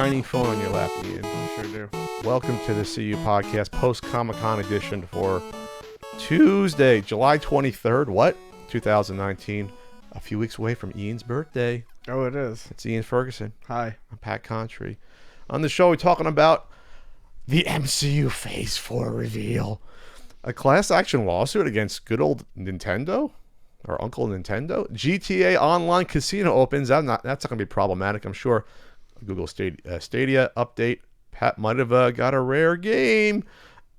shiny phone on your lap, Ian. I sure do. Welcome to the CU Podcast post-Comic-Con edition for Tuesday, July 23rd. What? 2019. A few weeks away from Ian's birthday. Oh, it is. It's Ian Ferguson. Hi. I'm Pat Contry. On the show, we're talking about the MCU Phase 4 reveal. A class action lawsuit against good old Nintendo? Or Uncle Nintendo? GTA Online Casino opens. That's not going to be problematic, I'm sure. Google Stadia update. Pat might have got a rare game.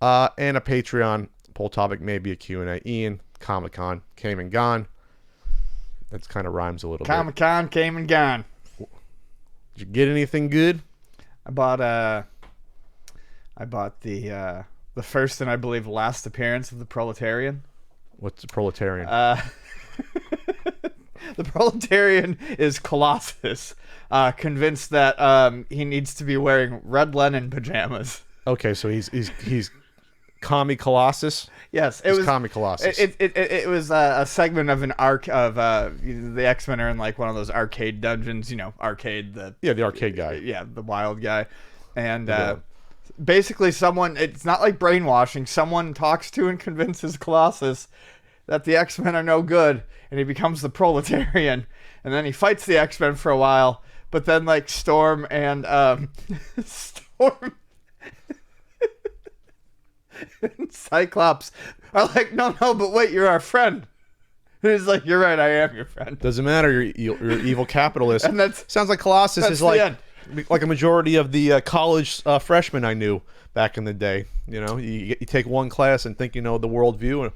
And a Patreon poll topic, maybe a Q&A. Ian, Comic-Con came and gone. That kind of rhymes a little bit. Comic-Con came and gone. Did you get anything good? I bought the first and I believe last appearance of the Proletarian. What's the Proletarian? The Proletarian is Colossus, convinced that he needs to be wearing red Lenin pajamas. Okay, so he's Commie Colossus. Yes, it was Commie Colossus. It was a segment of an arc of the X-Men are in like one of those arcade dungeons, arcade the arcade guy. Yeah, the wild guy, and basically someone. It's not like brainwashing. Someone talks to and convinces Colossus that the X-Men are no good, and he becomes the Proletarian, and then he fights the X-Men for a while, but then like Storm and Storm. Cyclops are like, no, but wait, you're our friend. And he's like, you're right, I am your friend. Doesn't matter, you're evil capitalist. And that sounds like Colossus is like a majority of the college freshmen I knew back in the day. You take one class and think you know the worldview.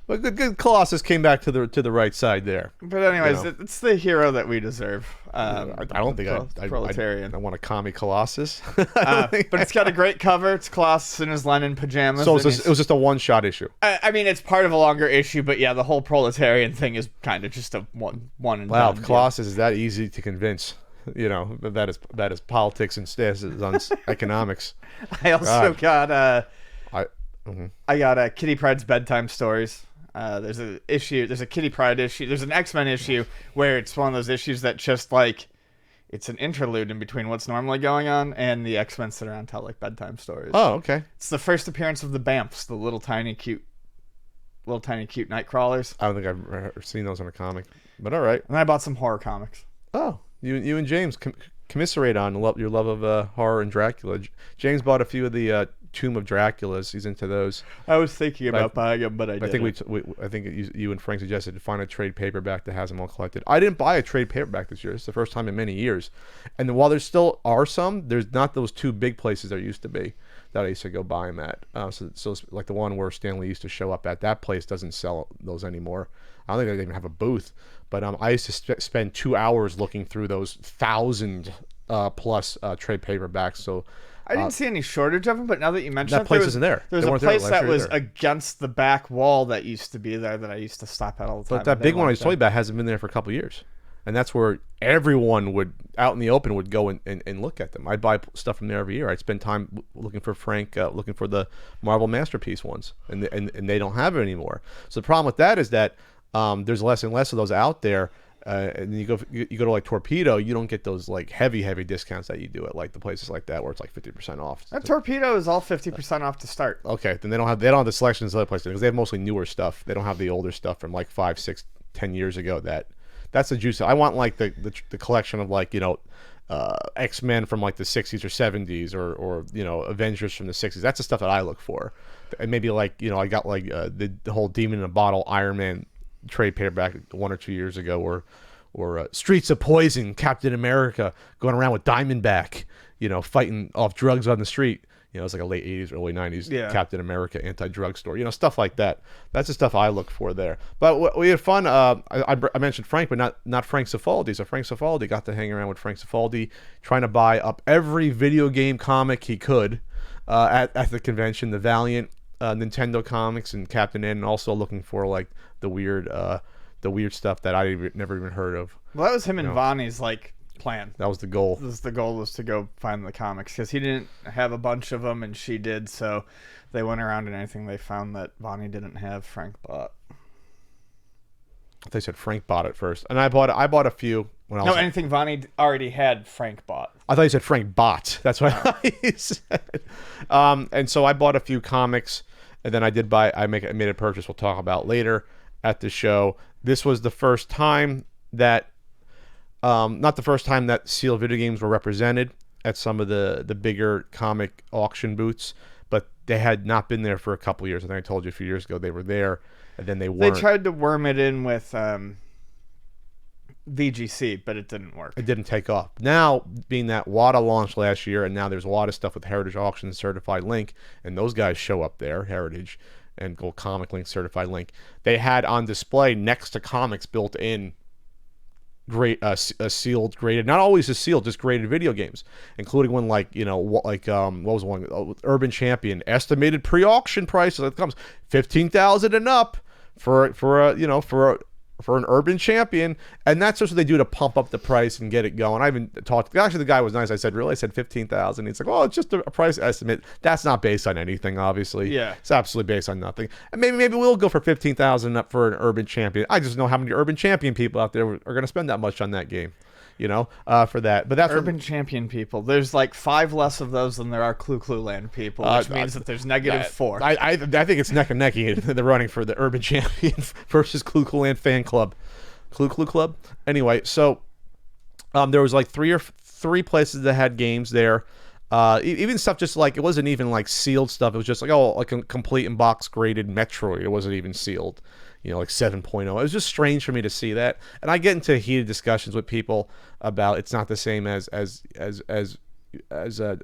But good Colossus came back to the right side there. But anyways, it's the hero that we deserve. I don't think Proletarian. I want a commie Colossus. But it's got a great cover. It's Colossus in his Lenin pajamas. So it was just a one-shot issue. I mean, it's part of a longer issue, but yeah, the whole Proletarian thing is kind of just a one and wow, done. Colossus is that easy to convince. That is politics and stats on economics. I also got I got Kitty Pryde's bedtime stories. There's a Kitty Pryde issue. There's an X-Men issue where it's one of those issues that just like it's an interlude in between what's normally going on and the X-Men sit around and tell like bedtime stories. Oh, okay. It's the first appearance of the Bamfs, the little tiny cute night crawlers. I don't think I've seen those in a comic, but all right. And I bought some horror comics. Oh, you and James commiserate on your love of horror and Dracula. James bought a few of the Tomb of Draculas. He's into those. I was thinking about buying them, but I didn't. I think you and Frank suggested to find a trade paperback that has them all collected. I didn't buy a trade paperback this year. It's the first time in many years. And while there still are some, there's not those two big places there used to be that I used to go buy them at. So it's like the one where Stanley used to show up at, that place doesn't sell those anymore. I don't think they even have a booth. But I used to spend 2 hours looking through those 1,000 plus trade paperbacks. So I didn't see any shortage of them, but now that you mention that place isn't there. There's a place that was against the back wall that used to be there that I used to stop at all the time. But that big one I told you about hasn't been there for a couple of years. And that's where everyone would, out in the open, would go and look at them. I'd buy stuff from there every year. I'd spend time looking for looking for the Marvel Masterpiece ones, and they don't have it anymore. So the problem with that is that there's less and less of those out there. And you go to like Torpedo, you don't get those like heavy discounts that you do at like the places like that where it's like 50% off. That Torpedo is all 50% off to start. Okay, then they don't have the selections of other places because they have mostly newer stuff. They don't have the older stuff from like 5, 6, 10 years ago. That's the juice. I want like the collection of like X-Men from like the 60s or 70s or Avengers from the 60s. That's the stuff that I look for. And maybe like I got like the whole Demon in a Bottle Iron Man trade paperback 1 or 2 years ago, or Streets of Poison, Captain America going around with Diamondback, fighting off drugs on the street. It's like a late 80s, early 90s Captain America anti-drug store, stuff like that. That's the stuff I look for there. But we had fun. I mentioned Frank, but not Frank Cifaldi. So Frank Cifaldi got to hang around with Frank Cifaldi, trying to buy up every video game comic he could at the convention, the Valiant Nintendo comics and Captain N, and also looking for like the weird stuff that I never even heard of. Well, that was him and Vonnie's like plan. That was the goal. The goal was to go find the comics because he didn't have a bunch of them and she did, so they went around and anything they found that Vonnie didn't have, Frank bought. They said Frank bought it first, and I bought a few when I was. No, anything Vonnie already had, Frank bought. I thought you said Frank Bot. That's what I thought you said. And so I bought a few comics, and then I made a purchase we'll talk about later at the show. This was the first time that, not the first time that sealed video games were represented at some of the bigger comic auction booths, but they had not been there for a couple years. I think I told you a few years ago they were there, and then they weren't. They tried to worm it in with VGC, but it didn't work. It didn't take off. Now, being that WADA launched last year, and now there's a lot of stuff with Heritage Auctions Certified Link, and those guys show up there, Heritage and Gold Comic Link Certified Link. They had on display next to comics built in sealed graded, not always a sealed, just graded video games, including one like what was one, Urban Champion, estimated pre-auction price that comes 15,000 and up for an Urban Champion, and that's just what they do to pump up the price and get it going. I even talked. Actually, the guy was nice. I said, "Really?" I said 15,000. He's like, "Oh, it's just a price estimate. That's not based on anything, obviously. Yeah, it's absolutely based on nothing. And maybe we'll go for 15,000 up for an Urban Champion. I just know how many Urban Champion people out there are going to spend that much on that game." For that. But that's Urban Champion people. There's like 5 less of those than there are Clue Land people, which means that there's -4. I think it's neck and neck. They're running for the Urban Champion versus Clue Land fan club. Clue Club. Anyway, so there was like three places that had games there. Even stuff just like, it wasn't even like sealed stuff. It was just like, like a complete in box graded Metroid. It wasn't even sealed. Like 7.0. It was just strange for me to see that. And I get into heated discussions with people about it's not the same as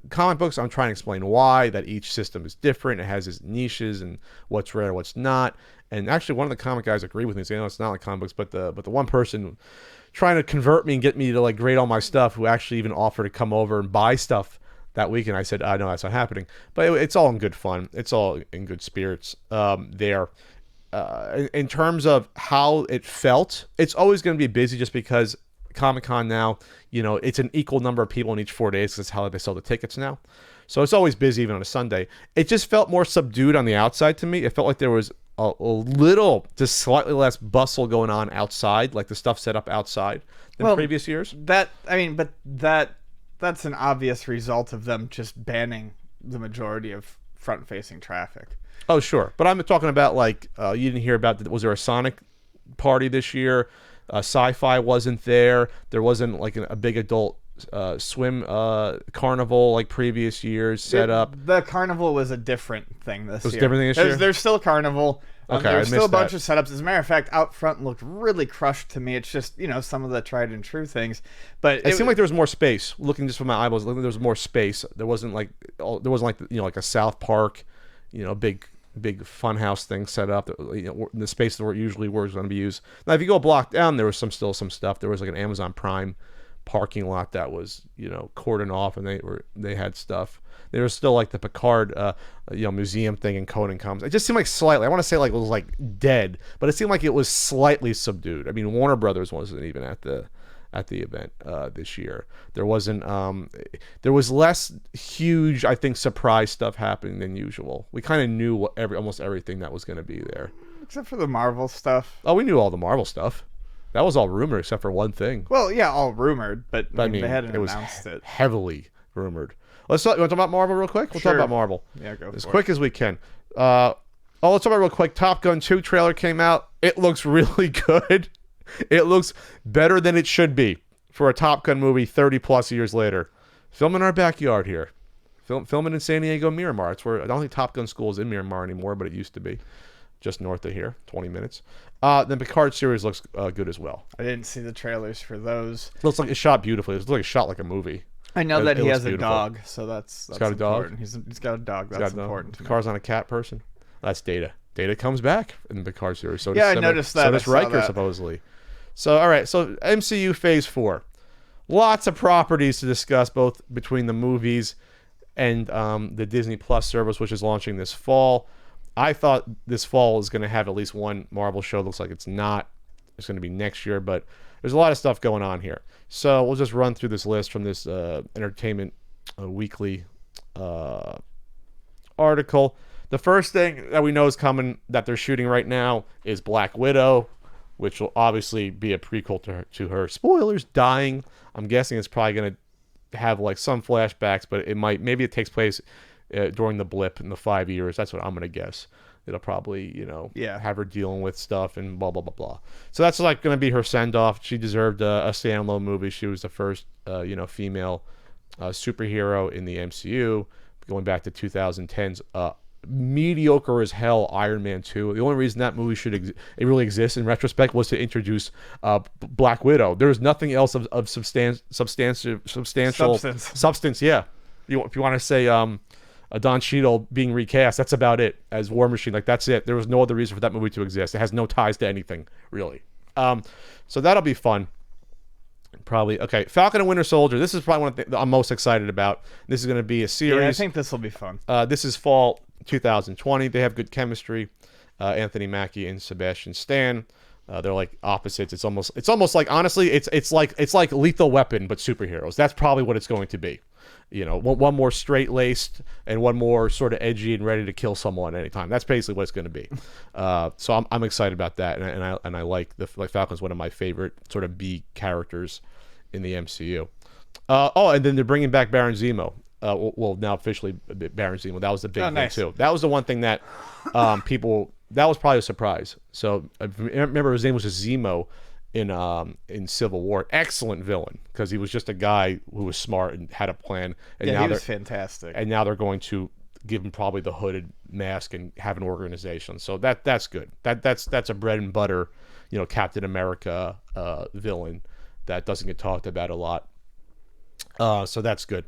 comic books. I'm trying to explain why, that each system is different. It has its niches and what's rare, what's not. And actually, one of the comic guys agreed with me, saying, it's not like comic books, but the one person trying to convert me and get me to like grade all my stuff, who actually even offered to come over and buy stuff that weekend. I said, I know that's not happening. But it's all in good fun. It's all in good spirits there. In terms of how it felt, it's always going to be busy just because Comic-Con now, it's an equal number of people in each 4 days because that's how they sell the tickets now. So it's always busy even on a Sunday. It just felt more subdued on the outside to me. It felt like there was a little, just slightly less bustle going on outside, like the stuff set up outside than previous years. But that's an obvious result of them just banning the majority of front-facing traffic. Oh, sure. But I'm talking about, like, you didn't hear about, was there a Sonic party this year? Sci-Fi wasn't there. There wasn't, like, a big adult swim carnival like previous years set up. The carnival was a different thing this year. It was different thing this year? There's still a carnival. Okay, there's still a bunch of setups. As a matter of fact, out front looked really crushed to me. It's just, some of the tried and true things. But it seemed like there was more space. Looking just from my eyeballs, there was more space. There wasn't like like a South Park, big funhouse thing set up. The space that usually was going to be used. Now, if you go a block down, there was still some stuff. There was like an Amazon Prime parking lot that was cordoned off, and they had stuff. There was still like the Picard museum thing in Conan Commons. It just seemed like slightly, I want to say like it was like dead, but it seemed like it was slightly subdued. I mean, Warner Brothers wasn't even at the event this year. There wasn't there was less huge, I think, surprise stuff happening than usual. We kind of knew almost everything that was going to be there, except for the Marvel stuff. Oh, we knew all the Marvel stuff. That was all rumored except for one thing. Well, yeah, all rumored, but I mean, they hadn't announced it. Heavily rumored. You want to talk about Marvel real quick? We'll talk about Marvel. Yeah, go for it. As quick as we can. Let's talk about real quick. Top Gun 2 trailer came out. It looks really good. It looks better than it should be for a Top Gun movie 30 plus years later. Filming in our backyard here. Filming in San Diego, Miramar. It's where I don't think Top Gun School is in Miramar anymore, but it used to be. Just north of here, 20 minutes. The Picard series looks good as well. I didn't see the trailers for those. Looks like it's shot beautifully. It looks like it's shot like a movie. I know that he has a dog, so that's he's got a important. dog? He's got a dog. That's important. Picard's not a cat person. That's Data. Data comes back in the Picard series. So I noticed that. So does Riker, supposedly. So, all right. So, MCU Phase 4. Lots of properties to discuss, both between the movies and the Disney Plus service, which is launching this fall. I thought this fall is going to have at least one Marvel show. Looks like it's not. It's going to be next year, but there's a lot of stuff going on here. So we'll just run through this list from this Entertainment Weekly article. The first thing that we know is coming that they're shooting right now is Black Widow, which will obviously be a prequel to her spoilers, dying. I'm guessing it's probably going to have like some flashbacks, but maybe it takes place during the blip in the 5 years. That's what I'm gonna guess. It'll probably, have her dealing with stuff and blah blah blah blah. So that's like gonna be her send off. She deserved a standalone movie. She was the first female superhero in the MCU, going back to 2010's mediocre as hell Iron Man 2. The only reason that movie it really exists in retrospect was to introduce Black Widow. There was nothing else of substantial substance. Yeah, if you want to say Don Cheadle being recast, that's about it as War Machine. Like, that's it. There was no other reason for that movie to exist. It has no ties to anything really. So that'll be fun. Probably. Okay, Falcon and Winter Soldier. This is probably one that I'm most excited about. This is going to be a series. Yeah, I think this will be fun. This is fall 2020. They have good chemistry. Anthony Mackie and Sebastian Stan. They're like opposites. It's almost like, honestly, it's like Lethal Weapon but superheroes. That's probably what it's going to be. One more straight laced and one more sort of edgy and ready to kill someone anytime. That's basically what it's going to be. So I'm excited about that, and I like Falcon's one of my favorite sort of B characters in the MCU. And then they're bringing back Baron Zemo. Well, now officially Baron Zemo. That was the big thing too. That was the one thing that that was probably a surprise. So I remember his name was Zemo in Civil War. Excellent villain, because he was just a guy who was smart and had a plan. And now he was fantastic. And now they're going to give him probably the hooded mask and have an organization. So that's good. That's a bread and butter, Captain America villain that doesn't get talked about a lot. So that's good.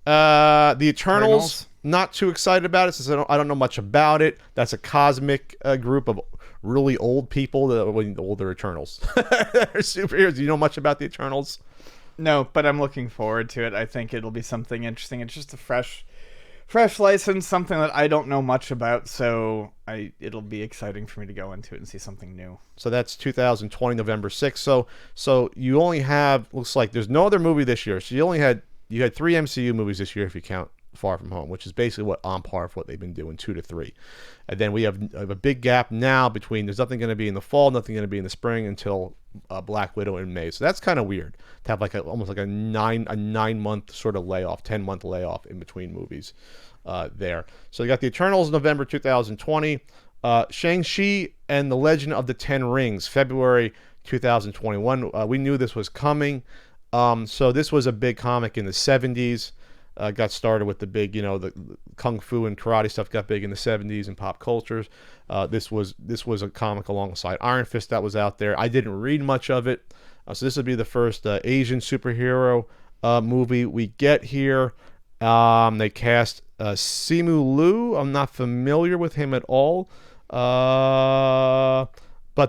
The Eternals, not too excited about it since I don't know much about it. That's a cosmic group of really old people that are older Eternals. They're superheroes. Do you know much about the Eternals? No, but I'm looking forward to it. I think it'll be something interesting. It's just a fresh license, something that I don't know much about, so it'll be exciting for me to go into it and see something new. So that's 2020, November 6th. So you only have, looks like there's no other movie this year. So you had 3 MCU movies this year if you count Far From Home, which is basically on par for what they've been doing, 2 to 3. And then we have a big gap now between, there's nothing going to be in the fall, nothing going to be in the spring until Black Widow in May. So that's kind of weird to have like almost like a 9-month sort of layoff, 10-month layoff in between movies there. So you got the Eternals, November 2020, Shang-Chi and the Legend of the Ten Rings, February 2021. We knew this was coming. So this was a big comic in the 70s. Got started with the big, the kung fu and karate stuff got big in the 70s and pop cultures. This was a comic alongside Iron Fist that was out there. I didn't read much of it. So this would be the first Asian superhero movie we get here. They cast Simu Liu. I'm not familiar with him at all. But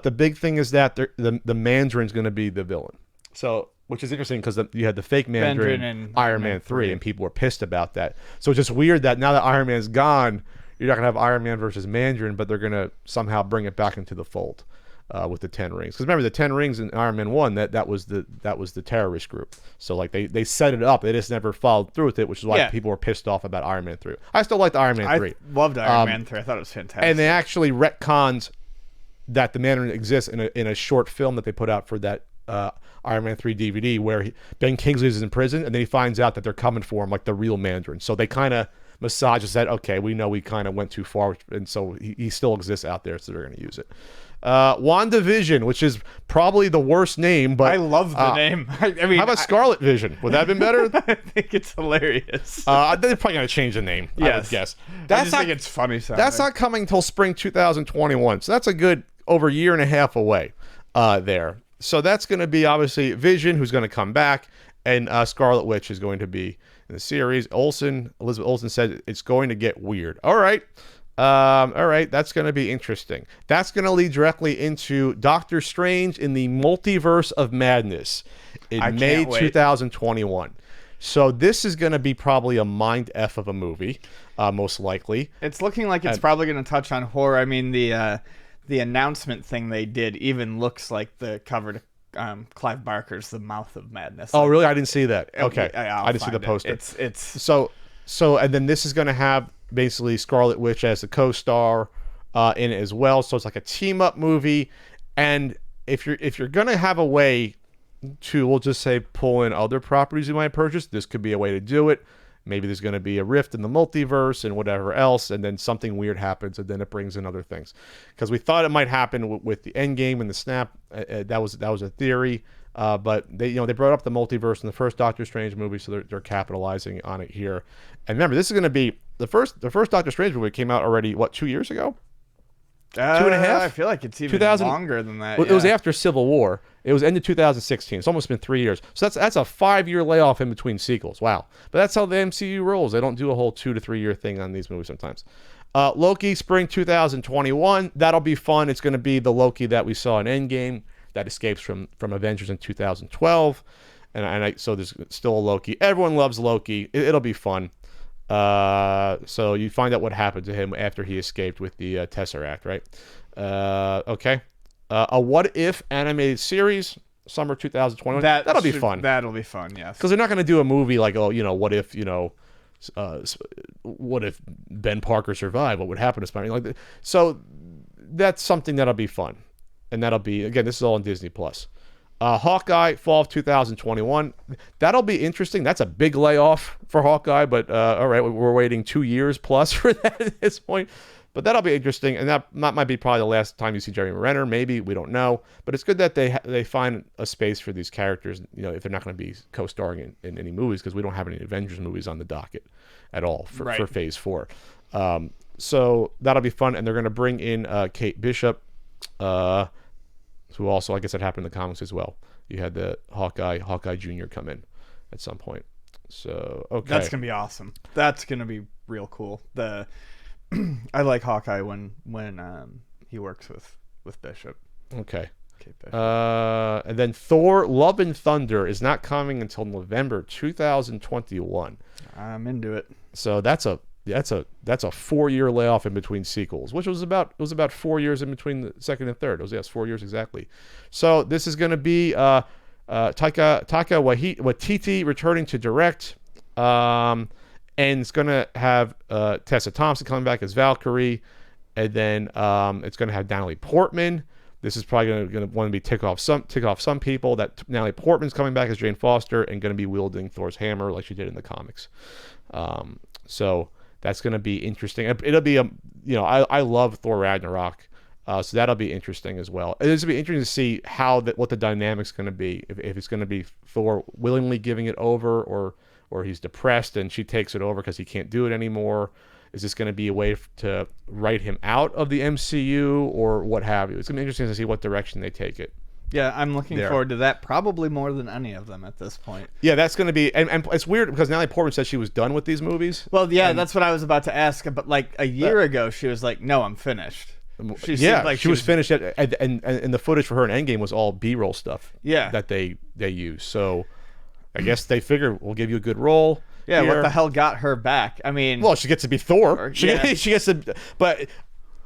the big thing is that the Mandarin's going to be the villain. So, which is interesting because you had the fake Mandarin in Iron Man 3, and people were pissed about that. So it's just weird that now that Iron Man's gone, you're not going to have Iron Man versus Mandarin, but they're going to somehow bring it back into the fold with the 10 Rings. Because remember, the 10 Rings in Iron Man 1, that was the terrorist group. So like they set it up. They just never followed through with it, which is why people were pissed off about Iron Man 3. I still liked Iron Man 3. I loved Iron Man 3. I thought it was fantastic. And they actually retconned that the Mandarin exists in a short film that they put out for that Iron Man 3 DVD, where Ben Kingsley is in prison, and then he finds out that they're coming for him, like the real Mandarin. So they kind of massages that. Okay, we know we kind of went too far, and so he still exists out there, so they're going to use it. WandaVision, which is probably the worst name, but I love the name. I mean, how about Scarlet Vision? Would that have been better? I think it's hilarious. They're probably going to change the name. Yes. I would guess. I think it's funny sounding. That's not coming until spring 2021, so that's a good over a year and a half away there. So that's going to be obviously Vision, who's going to come back, and Scarlet Witch is going to be in the series. Elizabeth Olsen said it's going to get weird. All right, that's going to be interesting. That's going to lead directly into Doctor Strange in the Multiverse of Madness in May 2021. So this is going to be probably a mind F of a movie, most likely. It's looking like it's probably going to touch on horror. I mean, the announcement thing they did even looks like the cover to Clive Barker's The Mouth of Madness. Oh, really? I didn't see that. Okay. I didn't see the poster. It's so and then this is going to have basically Scarlet Witch as the co-star in it as well. So it's like a team-up movie. And if you're going to have a way to, we'll just say, pull in other properties you might purchase. This could be a way to do it. Maybe there's going to be a rift in the multiverse and whatever else, and then something weird happens, and then it brings in other things. Because we thought it might happen with the Endgame and the Snap. That was a theory, but they brought up the multiverse in the first Doctor Strange movie, so they're capitalizing on it here. And remember, this is going to be the first Doctor Strange movie came out already 2 years ago. 2.5. I feel like it's even longer than that. It was after Civil War. It was end of 2016. It's almost been 3 years. So that's a 5-year layoff in between sequels. Wow. But that's how the MCU rolls. They don't do a whole 2 to 3 year thing on these movies sometimes. Loki, spring 2021. That'll be fun. It's going to be the Loki that we saw in Endgame that escapes from Avengers in 2012. So there's still a Loki. Everyone loves Loki. It'll be fun. So you find out what happened to him after he escaped with the Tesseract, right? Okay. A What If animated series, summer 2021. That'll be fun. That'll be fun, yes. Because they're not going to do a movie like, what if, what if Ben Parker survived? What would happen to Spider-Man? So that's something that'll be fun. And that'll be, again, this is all on Disney+. Hawkeye, fall of 2021. That'll be interesting. That's a big layoff for Hawkeye, but all right, we're waiting 2 years plus for that at this point. But that'll be interesting, and that might be probably the last time you see Jeremy Renner. Maybe, we don't know. But it's good that they find a space for these characters. If they're not going to be co-starring in any movies, because we don't have any Avengers movies on the docket at all for Phase 4. So that'll be fun, and they're going to bring in Kate Bishop. Who also, I guess that happened in the comics as well. You had the Hawkeye Jr. come in at some point. So, okay. That's going to be awesome. That's going to be real cool. I like Hawkeye when he works with Bishop. Okay. Kate Bishop. And then Thor Love and Thunder is not coming until November 2021. I'm into it. So that's a 4-year layoff in between sequels, which was about 4 years in between the second and third. It was 4 years exactly. So this is going to be Taika Waititi returning to direct, and it's going to have Tessa Thompson coming back as Valkyrie, and then it's going to have Natalie Portman. This is probably going to want to be tick off some people that Natalie Portman's coming back as Jane Foster and going to be wielding Thor's hammer like she did in the comics. So that's going to be interesting. It'll be I love Thor Ragnarok, so that'll be interesting as well. It's going to be interesting to see what the dynamic's going to be. If it's going to be Thor willingly giving it over, or he's depressed and she takes it over because he can't do it anymore. Is this going to be a way to write him out of the MCU or what have you? It's going to be interesting to see what direction they take it. Yeah, I'm looking forward to that probably more than any of them at this point. Yeah, that's going to be... And it's weird because Natalie Portman said she was done with these movies. Well, yeah, that's what I was about to ask. But like a year ago, she was like, no, I'm finished. She was finished. And the footage for her in Endgame was all B-roll stuff that they use. So I guess they figure we'll give you a good role. Yeah, here. What the hell got her back? I mean... Well, she gets to be Thor. She gets to...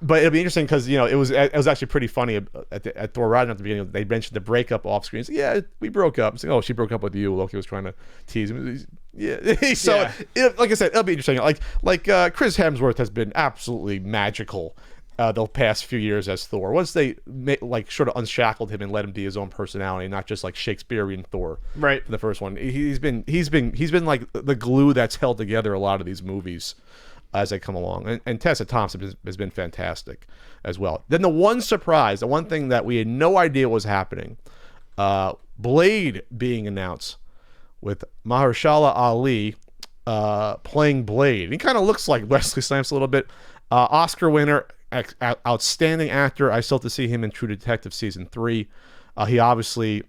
But it'll be interesting because it was actually pretty funny at Thor Ragnarok at the beginning. They mentioned the breakup off screen. Yeah, we broke up. It's like, oh, she broke up with you. Loki was trying to tease him. Yeah. So like I said, it'll be interesting. Like Chris Hemsworth has been absolutely magical the past few years as Thor. Once they sort of unshackled him and let him be his own personality, not just like Shakespearean Thor. Right. For the first one, he's been like the glue that's held together a lot of these movies as they come along. And Tessa Thompson has been fantastic as well. Then the one surprise, the one thing that we had no idea was happening, Blade being announced with Mahershala Ali playing Blade. He kind of looks like Wesley Snipes a little bit. Oscar winner, outstanding actor. I still have to see him in True Detective Season 3. He obviously...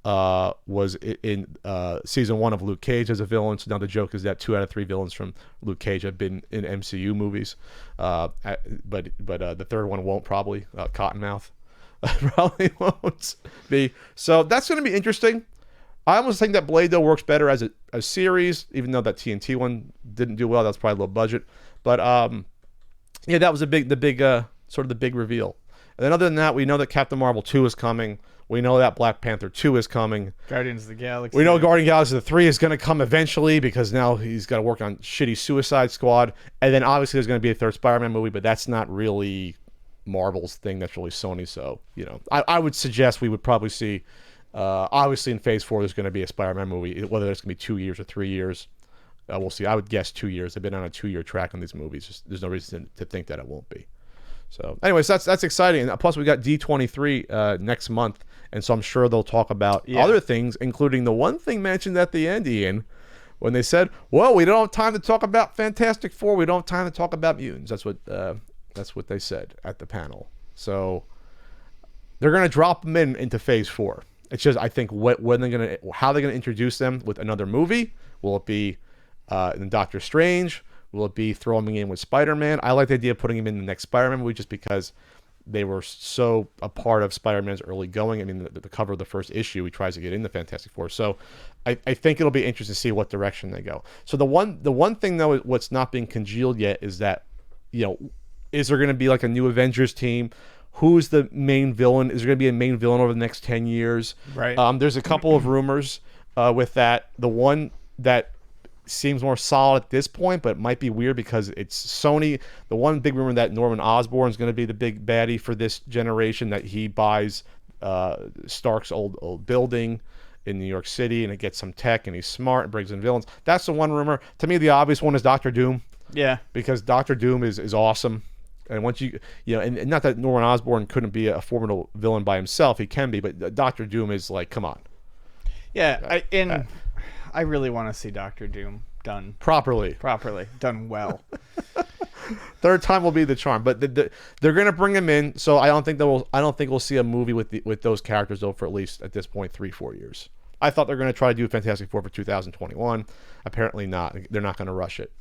was in season 1 of Luke Cage as a villain. So now the joke is that 2 out of 3 villains from Luke Cage have been in MCU movies. But the third one won't probably. Cottonmouth probably won't be. So that's going to be interesting. I almost think that Blade though works better as a series, even though that TNT one didn't do well. That's probably low budget. But that was the big reveal. And then other than that, we know that Captain Marvel 2 is coming. We know that Black Panther 2 is coming. Guardians of the Galaxy. We know Guardians of the Galaxy 3 is going to come eventually because now he's got to work on shitty Suicide Squad. And then obviously there's going to be a third Spider-Man movie, but that's not really Marvel's thing. That's really Sony. So, I would suggest we would probably see Obviously, in Phase 4, there's going to be a Spider-Man movie. Whether it's going to be 2 years or 3 years, we'll see. I would guess 2 years. They've been on a 2-year track on these movies. There's no reason to think that it won't be. So, anyways, that's exciting. And plus, we got D23 next month, and so I'm sure they'll talk about other things, including the one thing mentioned at the end, Ian, when they said, "Well, we don't have time to talk about Fantastic Four. We don't have time to talk about mutants." That's what they said at the panel. So they're going to drop them into Phase 4. It's just, I think, how they're going to introduce them with another movie. Will it be in Doctor Strange? Will it be throwing him in with Spider-Man? I like the idea of putting him in the next Spider-Man movie just because they were so a part of Spider-Man's early going. I mean, the cover of the first issue, he tries to get into Fantastic Four. So I think it'll be interesting to see what direction they go. So the one thing, though, what's not being congealed yet is that, is there going to be like a new Avengers team? Who's the main villain? Is there going to be a main villain over the next 10 years? Right. There's a couple of rumors with that. The one that seems more solid at this point, but it might be weird because it's Sony. The one big rumor that Norman Osborn is going to be the big baddie for this generation, that he buys Stark's old building in New York City, and it gets some tech, and he's smart and brings in villains. That's the one rumor. To me, the obvious one is Doctor Doom. Yeah. Because Doctor Doom is awesome. And once and not that Norman Osborn couldn't be a formidable villain by himself, he can be, but Doctor Doom is like, come on. Yeah, I really want to see Doctor Doom done properly, done well. Third time will be the charm, but they're going to bring him in. So I don't think we'll see a movie with those characters though for at least at this point 3-4 years. I thought they're going to try to do Fantastic Four for 2021. Apparently not. They're not going to rush it,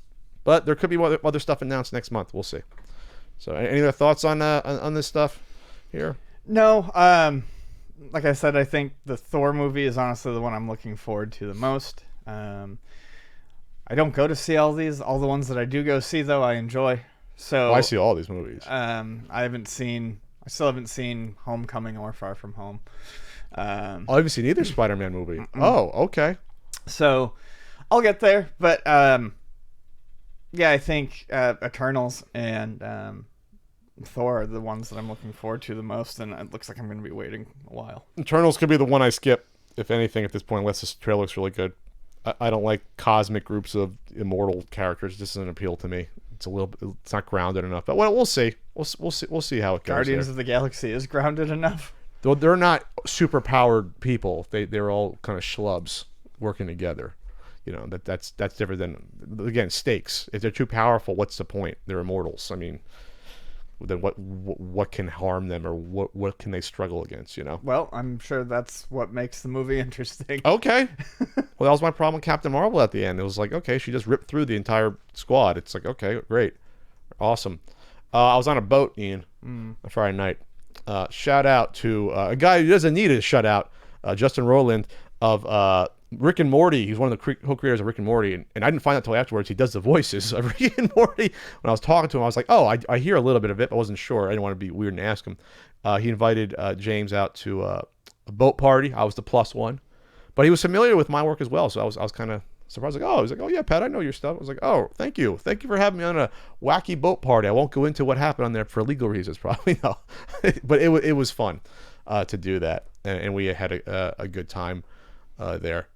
but there could be other stuff announced next month. We'll see. So any other thoughts on this stuff here? No. Like I said, I think the Thor movie is honestly the one I'm looking forward to the most. I don't go to see all these. All the ones that I do go see, though, I enjoy. So I see all these movies. I still haven't seen Homecoming or Far From Home. I haven't seen either Spider-Man movie. Oh, okay. So I'll get there, but yeah, I think Eternals and Thor are the ones that I'm looking forward to the most, and it looks like I'm going to be waiting a while. Eternals could be the one I skip, if anything, at this point, unless this trailer looks really good. I don't like cosmic groups of immortal characters. This doesn't appeal to me. It's not grounded enough. But we'll see. We'll see how it goes. Guardians of the Galaxy is grounded enough. Though they're not super powered people. They're all kind of schlubs working together. That's different than, again, stakes. If they're too powerful, what's the point? They're immortals. I mean, then what can harm them, or what can they struggle against? Well, I'm sure that's what makes the movie interesting. Okay. Well, that was my problem with Captain Marvel at the end. It was like, okay, she just ripped through the entire squad. It's like, okay, great, awesome. I was on a boat, Ian, on Friday night. Shout out to a guy who doesn't need a shout out, Justin Rowland of Rick and Morty. He's one of the co-creators of Rick and Morty, and I didn't find out until afterwards he does the voices of Rick and Morty. When I was talking to him, I was like, oh, I hear a little bit of it, but I wasn't sure. I didn't want to be weird and ask him. He invited James out to a boat party. I was the plus one, but he was familiar with my work as well, so I was kind of surprised. Like, oh, he's like, oh yeah, Pat, I know your stuff. I was like, oh, thank you for having me on a wacky boat party. I won't go into what happened on there for legal reasons, probably no, but it was fun to do that, and we had a good time there.